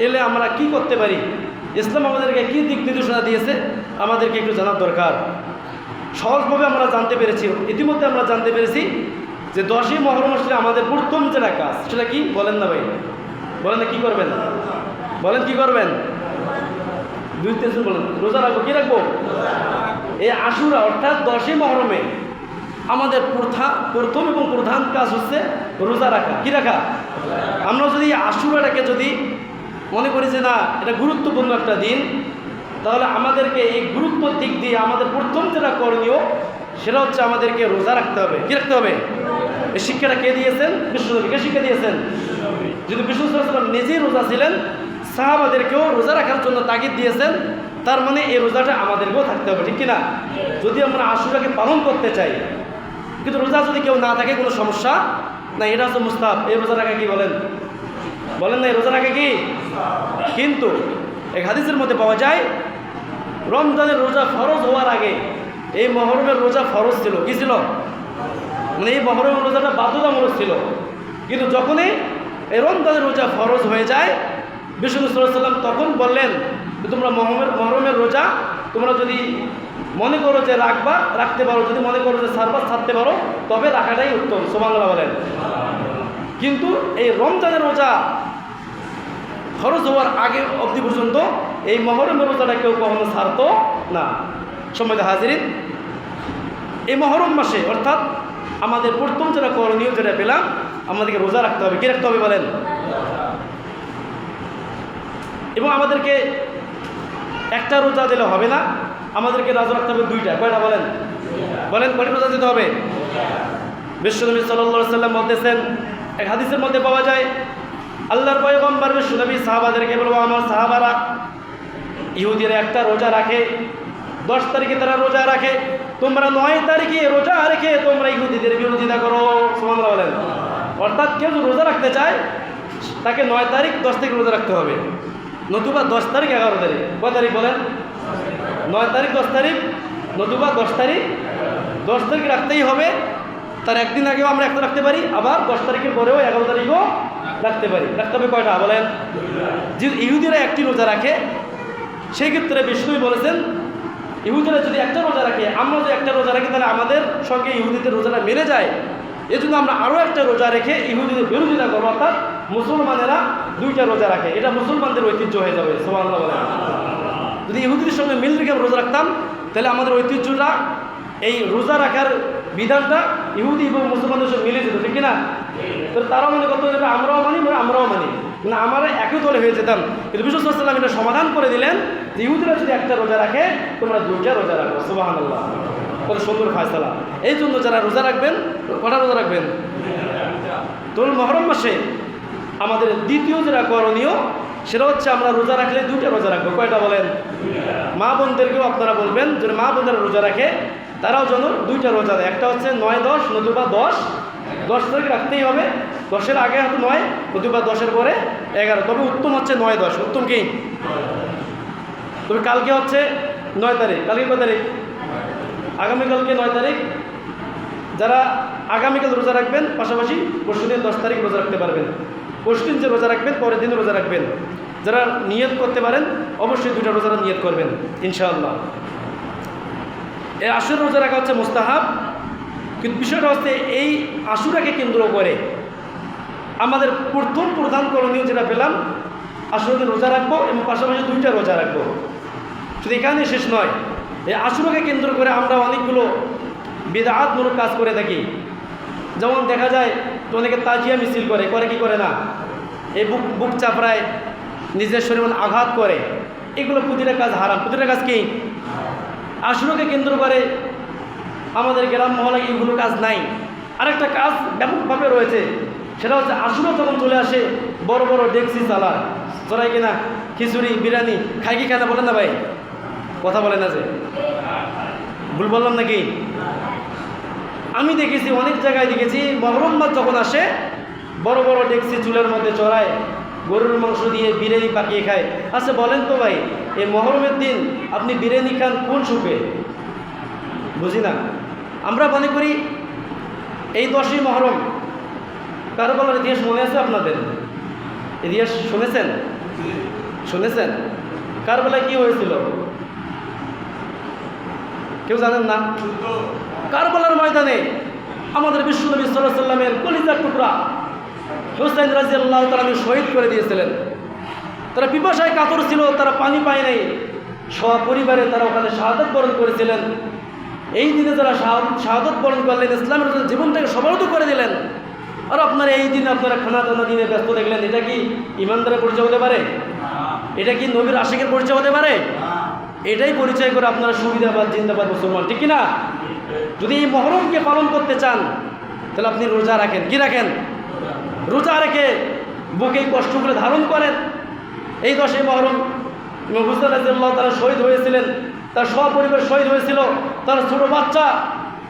এলে আমরা কি করতে পারি, ইসলাম আমাদেরকে কী দিক নির্দেশনা দিয়েছে আমাদেরকে একটু জানার দরকার। সহজভাবে আমরা জানতে পেরেছি, ইতিমধ্যে আমরা জানতে পেরেছি যে 10 মুহররম আসলে আমাদের প্রথম যেটা কাজ সেটা কি বলেন না ভাই? বলেন না, কী করবেন? বলেন কি করবেন? 2-3 বলেন। রোজা রাখবো। কী রাখবো? এই আশুরা অর্থাৎ 10 মুহররমে আমাদের প্রথম এবং প্রধান কাজ হচ্ছে রোজা রাখা। কি রাখা? আমরা যদি আশুরাটাকে যদি মনে করি যে না এটা গুরুত্বপূর্ণ একটা দিন, তাহলে আমাদেরকে এই গুরুত্বর দিক দিয়ে আমাদের প্রথম যেটা করণীয় সেটা হচ্ছে আমাদেরকে রোজা রাখতে হবে। কি রাখতে হবে? এই শিক্ষাটা কে দিয়েছেন? বিশ্বনবীকে শিক্ষা দিয়েছেন। যদি বিশ্বনবী সাল্লাল্লাহু আলাইহি ওয়াসাল্লাম নিজেই রোজা ছিলেন, সাহাবাদেরকেও রোজা রাখার জন্য তাগিদ দিয়েছেন, তার মানে এই রোজাটা আমাদেরকেও থাকতে হবে। ঠিক কিনা? যদি আমরা আশুরাকে পালন করতে চাই, কিন্তু রোজা যদি কেউ না থাকে কোনো সমস্যা না, এটা হচ্ছে মুস্তাহাব। এই রোজা রাখা কি বলেন? বলেন না, এই রোজা রাখা কি? কিন্তু এক হাদিসের মধ্যে পাওয়া যায় রমজানের রোজা ফরজ হওয়ার আগে এই মহরমের রোজা ফরজ ছিল, কি ছিল? মানে এই মহরমের রোজাটা বাধ্যতামূলক ছিল। কিন্তু যখনই এই রমজানের রোজা ফরজ হয়ে যায়, বিষ্ণু সাল্লাল্লাহু আলাইহি ওয়াসাল্লাম তখন বললেন যে তোমরা মহরমের রোজা তোমরা যদি মনে করো যে রাখতে পারো, যদি মনে করো যে ছাড়তে পারো, তবে রাখাটাই উত্তম। সুবহানাল্লাহ বলেন। কিন্তু এই রমজানের রোজা খরচ হওয়ার আগে অবধি পর্যন্ত এই মহরমের রোজাটা কেউ কখনো ছাড়তো না। সম্মানিত হাজিরিন, এই মহরম মাসে অর্থাৎ আমাদের প্রথম যেটা করণীয়, যেটা পেলাম, আমাদেরকে রোজা রাখতে হবে। কি রাখতে হবে বলেন? এবং আমাদেরকে একটা রোজা দিলে হবে না, আমাদেরকে রোজা রাখতে হবে দুইটা। কয়টা বলেন? কয়টা রোজা দিতে হবে? বিশ্বনবী সাল্লাল্লাহু আলাইহি ওয়াসাল্লাম বলতেছেন, এক হাদিসের মধ্যে পাওয়া যায়, আল্লাহর পয়গম্বর বিশ্বনবী সাহাবাদেরকে বলবো, আমার সাহাবারা ইহুদিরা একটা রোজা রাখে, 10 তারিখে তারা রোজা রাখে, তোমরা 9 তারিখে রোজা রেখে তোমরা ইহুদিদের বিরোধিতা করো। সুবহানাল্লাহ বলেন। অর্থাৎ কেউ যদি রোজা রাখতে চায় তাকে 9 তারিখ 10 তারিখ রোজা রাখতে হবে, নতুবা 10 তারিখ 11 তারিখ। কয় তারিখ বলেন? 9 তারিখ 10 তারিখ, নতুবা 10 তারিখ 10 তারিখ রাখতেই হবে। তার একদিন আগেও আমরা একটা রাখতে পারি, আবার 10 তারিখের পরেও 11 তারিখও রাখতে পারি। রাখতে হবে কয়টা বলেন? যে ইহুদিরা একটি রোজা রাখে, সেই ক্ষেত্রে বিষ্ণু বলেছেন ইহুদিরা যদি একটা রোজা রাখে, আমরা যদি একটা রোজা রাখি, তাহলে আমাদের সঙ্গে ইহুদিদের রোজাটা মেনে যায়। এই জন্য আমরা আরও একটা রোজা রেখে ইহুদিদের বিরোধিতা করবো। অর্থাৎ মুসলমানেরা 2টা রোজা রাখে, এটা মুসলমানদের ঐতিহ্য হয়ে যাবে। সুবহানাল্লাহ বলেন। যদি ইহুদিদের সঙ্গে মিল রেখে রোজা রাখতাম, তাহলে আমাদের ঐতিহ্যটা, এই রোজা রাখার বিধানটা ইহুদি এবং মুসলমানদের সঙ্গে মিলে যেত, ঠিক কিনা? তো তারা মনে করতো যে আমরাও মানি, আমরাও মানি, মানে আমরা একই দলে হয়ে যেতাম। কিন্তু বিষ্ণু সাল্লাল্লাহু আলাইহি ওয়াসাল্লাম এটা সমাধান করে দিলেন যে ইহুদিরা যদি একটা রোজা রাখে, তোমরা 2টা রোজা রাখো। সুবহানাল্লাহ, কত সুন্দর ফায়সালা। এই জন্য যারা রোজা রাখবেন, কটা রোজা রাখবেন? তো মহরম মাসে আমাদের দ্বিতীয় যেটা করণীয়, সেটা হচ্ছে আমরা রোজা রাখলে 2টা রোজা রাখবো। কয়টা বলেন? মা বোনদেরকেও আপনারা বলবেন, যদি মা বোনেরা রোজা রাখে তারাও যেন 2টা রোজা দেয়। একটা হচ্ছে 9-10, নতুবা 10 তারিখ রাখতেই হবে। 10-এর আগে হয়তো 9, নতুবা 10-এর পরে 11। তবে উত্তম হচ্ছে 9-10। উত্তম কি? তবে কালকে হচ্ছে 9 তারিখ। কালকে কয় তারিখ? আগামীকালকে 9 তারিখ। যারা আগামীকাল রোজা রাখবেন, পাশাপাশি পরশুদিন 10 তারিখ রোজা রাখতে পারবেন। পরশুদিন যে রোজা রাখবেন, পরের দিন রোজা রাখবেন। যারা নিয়ত করতে পারেন, অবশ্যই 2টা রোজারা নিয়ত করবেন ইনশাআল্লাহ। এই আশুরা রোজা রাখা হচ্ছে মুস্তাহাব। কিন্তু বিষয়টা হচ্ছে এই আশুরাকে কেন্দ্র করে আমাদের প্রধান করণীয় যেটা পেলাম, আশুরা দিন রোজা রাখবো এবং পাশাপাশি 2টা রোজা রাখবো। শুধু এখানে শেষ নয়, এই আশুরাকে কেন্দ্র করে আমরা অনেকগুলো বিদআতমূলক কাজ করে থাকি। যেমন দেখা যায় অনেকে তাজিয়া মিছিল করে কি করে না, এই বুক চাপড়ায়, নিজের শরীর আঘাত করে। এগুলো প্রতিটা কাজ হারাম। প্রতিটা কাজ কি? আশুরাকে কেন্দ্র করে আমাদের গ্রাম মহলায় এইগুলো কাজ নাই। আরেকটা কাজ ব্যাপকভাবে রয়েছে, সেটা হচ্ছে আশুরা যখন চলে আসে, বড় বড় ডেকসি চালায়, চড়াই কিনা খিচুড়ি বিরিয়ানি খাই কি খায় না? বলেন না ভাই, কথা বলেন না, যে ভুল বললাম নাকি? আমি দেখেছি, অনেক জায়গায় দেখেছি, মহরম মাস যখন আসে বড় বড় ডেকসি চুলের মধ্যে চড়ায়, গরুর মাংস দিয়ে বিরিয়ানি পাকিয়ে খায়। আচ্ছা বলেন তো ভাই, এই মহরমের দিন আপনি বিরিয়ানি খান কোন সুখে? বুঝি না। আমরা মনে করি এই 10ই মহরম, কারবালার ইতিহাস মনে আছে আপনাদের? ইতিহাস শুনেছেন? কারবালায় কি হয়েছিল কেউ জানেন না? কারবালার ময়দানে আমাদের বিশ্বনবী সাল্লাল্লাহু আলাইহি ওয়াসাল্লামের কলিজার টুকরা হুসাইন রাদিয়াল্লাহু তাআলা শহীদ করে দিয়েছিলেন। তারা পিপাসায় কাতর ছিল, তারা পানি পায় নাই, সপরিবারে তারা ওখানে শাহাদাত বরণ করেছিলেন। এই দিনে যারা শাহাদাত বরণ করলেন, ইসলামের জীবনটাকে সমাহিত করে দিলেন, আর আপনারা এই দিনে আপনারা খানা টানা দিনে ব্যস্ত দেখলেন, এটা কি ইমানদারের পরিচয় হতে পারে? এটা কি নবীর আশিকের পরিচয় হতে পারে? এটাই পরিচয় করে আপনারা সুবিধাবাদ জিন্দাবাদ মুসলমান, ঠিক কিনা? যদি এই মহরমকে পালন করতে চান, তাহলে আপনি রোজা রাখেন। কি রাখেন? রোজা রেখে বুকে কষ্টগুলো ধারণ করেন। এই 10ই মহরম হুসাইন রাদিয়াল্লাহু তাআলা শহীদ হয়েছিলেন, তার সপরিবার শহীদ হয়েছিল, তার ছোট বাচ্চা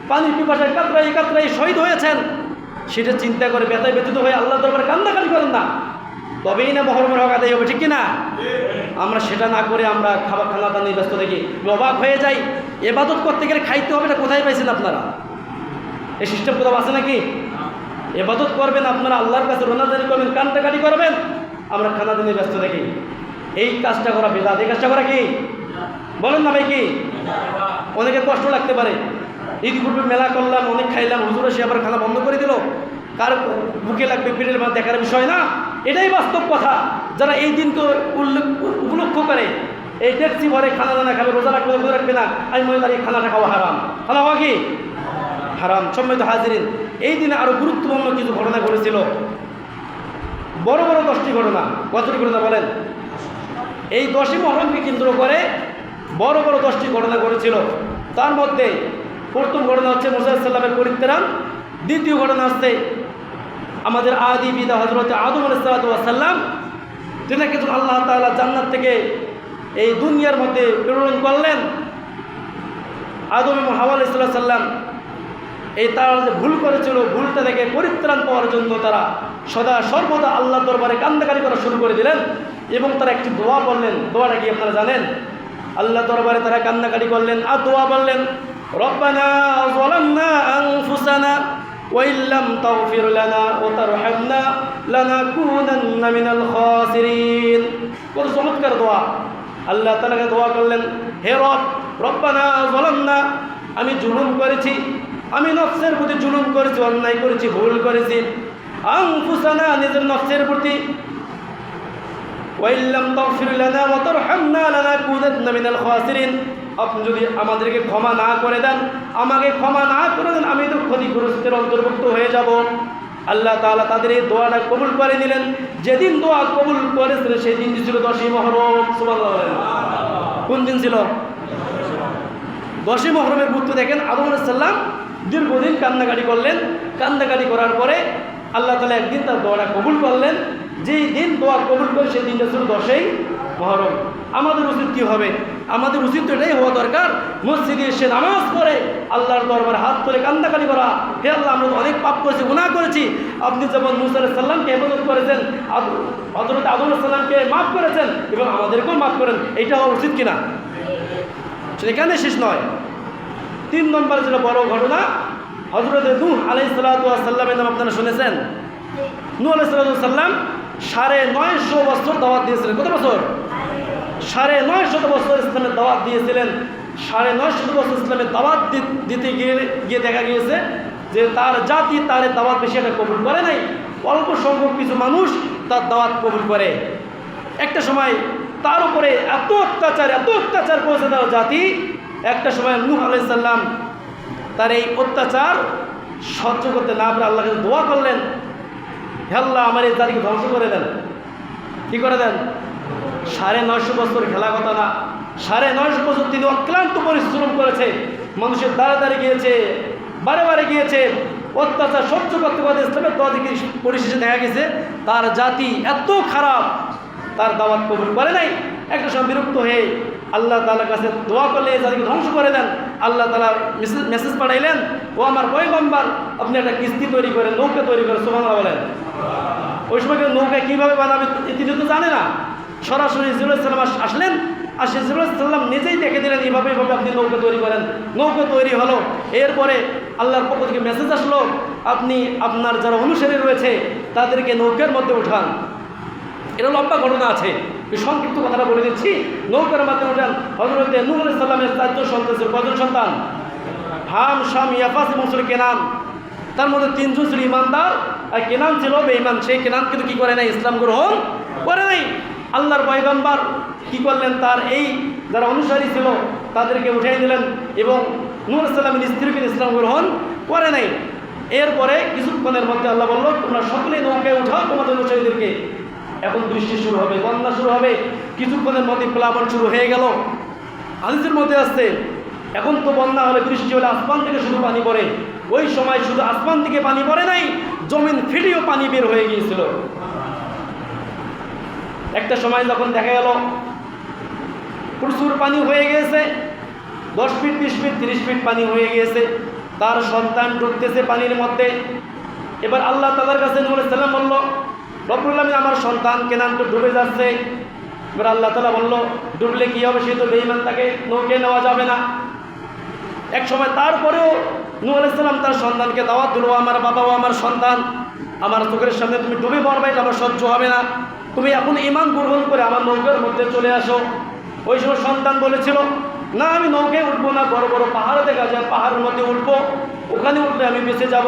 পানির পিপাসায় কাতরাই শহীদ হয়েছেন। সেটা চিন্তা করে ব্যথায় ব্যথিত হয়ে আল্লাহ দরবারে কান্নাকাটি করেন না। তবেই না মহরমের হক আদায় হবে, ঠিক কিনা? আমরা সেটা না করে আমরা খানা দানি ব্যস্ত দেখি, অবাক হয়ে যাই। এবাদত করতে গেলে খাইতে হবে, এটা কোথায় পাইছেন আপনারা? এই সিস্টেম কোথাও আছে নাকি? এবাদত করবেন আপনারা, আল্লাহর কাছে রোনাজারি করবেন, কান্নাকাটি করবেন, আমরা খানা দানি ব্যস্ত দেখি। এই কাজটা করা বেদাত। এই কাজটা করা কি বলেন না ভাই? কি অনেকের কষ্ট লাগতে পারে, ঈদ পূর্বে মেলা করলাম, অনেক খাইলাম, হুজুর এসে আবার খানা বন্ধ করে দিল, কার বুকে লাগবে পেটের মধ্যে দেখার বিষয় না, এটাই বাস্তব কথা। যারা এই দিনকে উপলক্ষ করে এই ট্যাক্সি ভরে খানা দানা খাবে, রোজা রাখবে রোজা রাখবে না, আমি মনে করি খানাটা খাওয়া হারাম। খাওয়া হওয়া কি হারাম? সম্মানিত হাজিরিন, এই দিনে আরো গুরুত্বপূর্ণ কিছু ঘটনা ঘটেছিল, বড় বড় 10টি ঘটনা। কতটি ঘটনা বলেন? এই 10ই মুহররমকে কেন্দ্র করে বড় বড় 10টি ঘটনা ঘটেছিল। তার মধ্যে প্রথম ঘটনা হচ্ছে মুসা আলাইহিস সালামের পরিত্রাণ। দ্বিতীয় ঘটনা হচ্ছে আমাদের আদি পিতা হযরত আদম আলাইহিস সালাম, যেনাকে আল্লাহ তাআলা জান্নাত থেকে এই দুনিয়ার মধ্যে প্রেরণ করলেন। আদম এবং হাওয়া আলাইহিস সালাম এই তারা যে ভুল করেছিল, ভুলটা থেকে পরিত্রাণ পাওয়ার জন্য তারা সদা সর্বদা আল্লাহ দরবারে কান্নাকাটি করা শুরু করে দিলেন এবং তারা একটি দোয়া বললেন। দোয়াটা কি আপনারা জানেন? আল্লাহ দরবারে তারা কান্নাকাটি করলেন আর দোয়া বললেন, রব্বানা যালামনা আনফুসানা ওয়া ইল্লাম তাগফির লানা ওয়া তারহামনা লানাকুনান্না মিনাল খাসিরিন। কত চমৎকার দোয়া! আল্লাহ তাআলাকে দোয়া করলেন, হে রব, রব্বানা যালামনা, আমি জুলুম করেছি, আমি নফসের প্রতি জুলুম করেছি, অন্যায় করেছি, ভুল করেছি। আনফুসানা, নিজের নফসের প্রতি। ওয়া ইল্লাম তাগফির লানা ওয়া তারহামনা লানাকুনান্না মিনাল খাসিরিন, আপনি যদি আমাদেরকে ক্ষমা না করে দেন, আমাকে ক্ষমা না করে দেন, আমি তো ক্ষতিগ্রস্তের অন্তর্ভুক্ত হয়ে যাব। আল্লাহ তাআলা তাদের এই দোয়াটা কবুল করে নিলেন। যেদিন দোয়া কবুল করেছিলেন সেই দিনটি ছিল 10ই মুহররম। সুবহানাল্লাহ। কোন দিন ছিল? 10ই মুহররমের গুরুত্ব দেখেন। আদম আলাইহিস সালাম দীর্ঘদিন কান্নাকাটি করলেন। কান্নাকাটি করার পরে আল্লাহ তাআলা একদিন তার দোয়াটা কবুল করলেন। যেই দিন দোয়া কবুল করে সেই দিনটা ছিল 10ই মুহররম। আমাদের উচিত কী হবে? আমাদের উচিত তো এটাই হওয়া দরকার, মসজিদে এসে নামাজ পড়ে আল্লাহর দরবারে হাত তুলে কান্নাকাটি করা, হে আল্লাহ, আমরা অনেক পাপ করেছি, গুনাহ করেছি। আপনি যেমন মুসা আলাইহিস সালামকে হেফাজত করেছেন, হযরত আদম আলাইহিস সালামকে মাফ করেছেন, এবং আমাদেরকেও মাফ করেন। এইটা হওয়া উচিত কিনা? সেখানে শেষ নয়। 3 নম্বর যেটা বড় ঘটনা, হযরত নূহ আলাইহিস সালামের নাম আপনারা শুনেছেন। নূহ আলাইহিস সালাম 950 বছর দাওয়াত দিয়েছিলেন। কত বছর? 950 বছর ইসলামের দাওয়াত দিয়েছিলেন। 950 বছর ইসলামের দাওয়াত দিতে গিয়ে দেখা গিয়েছে যে তার জাতি তার দাওয়াত বেশি একটা কবুল করে নাই। অল্প সংখ্যক কিছু মানুষ তার দাওয়াত কবুল করে। একটা সময় তার উপরে এত অত্যাচার করেছে তার জাতি। একটা সময় নূহ আলাইহিস সালাম তার এই অত্যাচার সহ্য করতে না পারে আল্লাহকে দোয়া করলেন, হে আল্লাহ, আমার এই জাতিকে ধ্বংস করে দেন। কি করে দেন? 950 বছর খেলা কথা না। 950 বছর তিনি অক্লান্ত পরিশ্রম করেছে, মানুষের দ্বারে গিয়েছে, বারে গিয়েছে, অত্যাচার সহ্য করতে করতে ইসলামের দাওয়াত দিকে পরিশেষে দেখা গেছে তার জাতি এত খারাপ, তার দাওয়াত কবুল করে নাই। একটা সময় বিরক্ত হয়ে আল্লাহ তাআলার কাছে দোয়া করলে এই জাতিকে ধ্বংস করে দেন। আল্লাহ তাআলা মেসেজ পাঠাইলেন, ও আমার পয়গম্বর, আপনি একটা কিস্তি তৈরি করেন, নৌকা তৈরি করেন। সুবহানাল্লাহ বলেন। ওই সময় নৌকা কীভাবে বানাবে তিনি তো জানে না। সরাসরি জিবরাইল সালাম আসলেন, আর সে জিবরাইল সালাম নিজেই দেখে দিলেন, এইভাবে আপনি নৌকা তৈরি করেন। নৌকা তৈরি হলো। এরপরে আল্লাহর পক্ষ থেকে মেসেজ আসলো, আপনি আপনার যারা অনুসারী রয়েছে তাদেরকে নৌকার মধ্যে উঠান। এটা লম্বা ঘটনা আছে, সংক্ষিপ্ত কথাটা বলে দিচ্ছি। নৌকার মাধ্যমে উঠান। হযরত নূহ আলাইহিস সালামের 4 জন সন্তান ছিল। কজন সন্তান? হাম, শাম, ইয়াফাস এবং কেনান। তার মধ্যে 3 জন ছিল ইমানদার, আর কেনান ছিল বেঈমান। সেই কেনান কিন্তু কি করে নাই? ইসলাম গ্রহণ করে নাই। আল্লাহর পয়গম্বর কি করলেন? তার এই যারা অনুসারী ছিল তাদেরকে উঠাই দিলেন, এবং নূহ আলাইহিস সালামের স্ত্রীকে ইসলাম গ্রহণ করে নাই। এরপরে কিছুক্ষণের মধ্যে আল্লাহ বলল, তোমরা সকলেই নৌকায় উঠাও তোমাদের অনুসারীদেরকে। এখন বৃষ্টি শুরু হবে, বন্যা শুরু হবে। কিছুক্ষণের মধ্যে প্লাবন শুরু হয়ে গেল। হাদিসের মধ্যে আসছে, এখন তো বন্যা হলে, বৃষ্টি হলে আসমান থেকে শুধু পানি পড়ে। ওই সময় শুধু আসমান থেকে পানি পড়ে নাই, জমিন ফেটেও পানি বের হয়ে গিয়েছিল। একটা সময় যখন দেখা গেল প্রচুর পানি হয়ে গিয়েছে, 10 ফিট, 20 ফিট, 30 ফিট পানি হয়ে গিয়েছে, তার সন্তান ঢুকতেছে পানির মধ্যে। এবার আল্লাহ তাআলার কাছে নূহ আলাইহিস সালাম বলল, রব্বুল আলামিন আমার সন্তান কেনান তো ডুবে যাচ্ছে। এবার আল্লাহ তাআলা বলল, ডুবলে কি হবে, সে তো বেঈমান, তাকে নৌকে নেওয়া যাবে না। এক সময় তারপরেও নূহ আলাইহিস সালাম তার সন্তানকে দাওয়াত দিল, আমার বাবা ও আমার সন্তান, আমার চোখের সামনে তুমি ডুবে মরবে, এটা আমার সহ্য হবে না, তুমি এখন ঈমান গ্রহণ করে আমার নৌকার মধ্যে চলে আসো। ওই সময় সন্তান বলেছিল, না আমি নৌকায় উঠবো না, বড় বড় পাহাড় দেখা যায়, পাহাড়ের মধ্যে উঠবো, ওখানে উঠলে আমি বেঁচে যাব।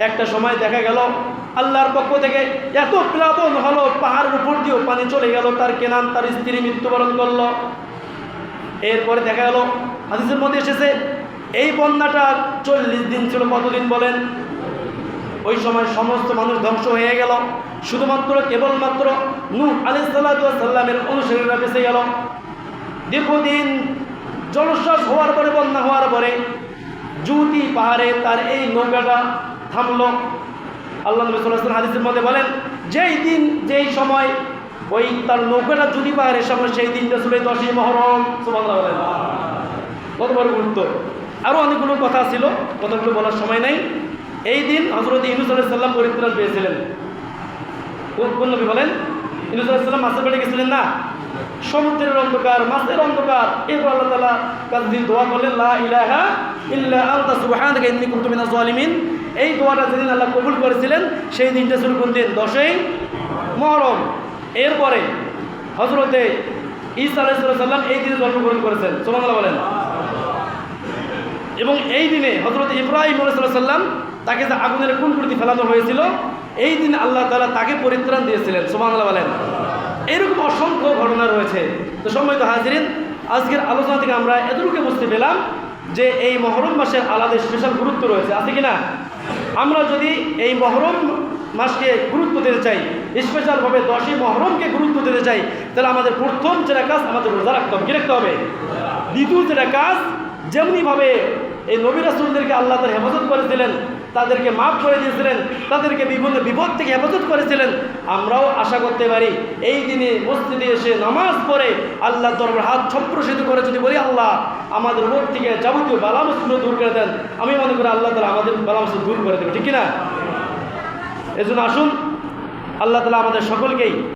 একটা সময় দেখা গেল আল্লাহর পক্ষ থেকে এত প্লাবন হলো, পাহাড়ের উপর দিয়েও পানি চলে গেল, তার কেনান তার স্ত্রী মৃত্যুবরণ করলো। এরপরে দেখা গেল হাদিসের মধ্যে এসেছে এই বন্যাটা 40 দিন ছিল। কতদিন বলেন? ওই সময় সমস্ত মানুষ ধ্বংস হয়ে গেল, শুধুমাত্র কেবলমাত্র নূহ আলাইহিস সালামের অনুসারীরা বেঁচে গেল। দীর্ঘদিন জলোচ্ছ্বাস হওয়ার পরে, বন্যা হওয়ার পরে জুতি পাহাড়ে তার এই নৌকাটা থামলো। আল্লাহ নবী সাল্লাল্লাহু আলাইহি ওয়াসাল্লাম হাদিসের মধ্যে বলেন, যেই দিন যেই সময় ওই তার নৌকাটা জুতি পাহাড়ের সামনে, সেই দিনটা ছিল 10ই মুহররম। সুবহানাল্লাহ বলেন, কত বড় গুরুত্ব। আরও অনেকগুলো কথা ছিল, কথাগুলো বলার সময় নাই। এই দিন হযরত ইউনূস আলাইহিস সালাম পরিত্রাণ পেয়েছিলেন। কোন নবী বলেন? ইউনূস আলাইহিস সালাম মাছের পেটে গেছিলেন না, সমুদ্রের অন্ধকার, মাছের অন্ধকার। এরপর আল্লাহ তাআলা কাছে দিন দোয়া করলেন, লা ইলাহা ইল্লা আনতা সুবহানাকা ইন্নী কুনতু মিনাজ জালিমিন। এই দোয়াটা যেদিন আল্লাহ কবুল করেছিলেন, সেই দিনটা ছিল কোন দিন? 10ই মুহররম। এরপরে হযরতে ঈসা আলাইহিস সালাম এই দিনে জন্মগ্রহণ করেছেন। সুবহানাল্লাহ বলেন। এবং এই দিনে হযরত ইব্রাহিম আলাইহিস সালাম তাকে যে আগুনের কুণ্ডুলিতে ফেলানো হয়েছিল, এই দিন আল্লাহ তাআলা তাকে পরিত্রাণ দিয়েছিলেন। সুবহানাল্লাহ বলেন। এরকম অসংখ্য ঘটনা রয়েছে। তো সম্মানিত হাজিরিন, আজকের আলোচনা থেকে আমরা এতটুকু বুঝতে পেলাম যে এই মহরম মাসের আলাদা স্পেশাল গুরুত্ব রয়েছে, আছে কি না? আমরা যদি এই মহরম মাসকে গুরুত্ব দিতে চাই, স্পেশালভাবে 10ই মুহররমকে গুরুত্ব দিতে চাই, তাহলে আমাদের প্রথম যেটা কাজ, আমাদের রোজা রাখতে হবে। কী রাখতে হবে? দ্বিতীয় যেটা কাজ, যেমনিভাবে এই নবী রাসূলদেরকে আল্লাহ তাআলা হেফাজত করেছিলেন, তাদেরকে মাফ করে দিয়েছিলেন, তাদেরকে বিভিন্ন বিপদ থেকে হেফাজত করেছিলেন, আমরাও আশা করতে পারি এই দিনে মসজিদে এসে নামাজ পড়ে আল্লাহর দরবারে হাত সম্প্রসারিত করে যদি বলি, আল্লাহ আমাদের উপর থেকে যাবতীয় বালা মুসিবত দূর করে দেন, আমি মনে করি আল্লাহ তাআলা আমাদের বালা মুসিবত দূর করে দেবে, ঠিক কিনা? এজন্য আসুন আল্লাহ তাআলা আমাদের সকলকেই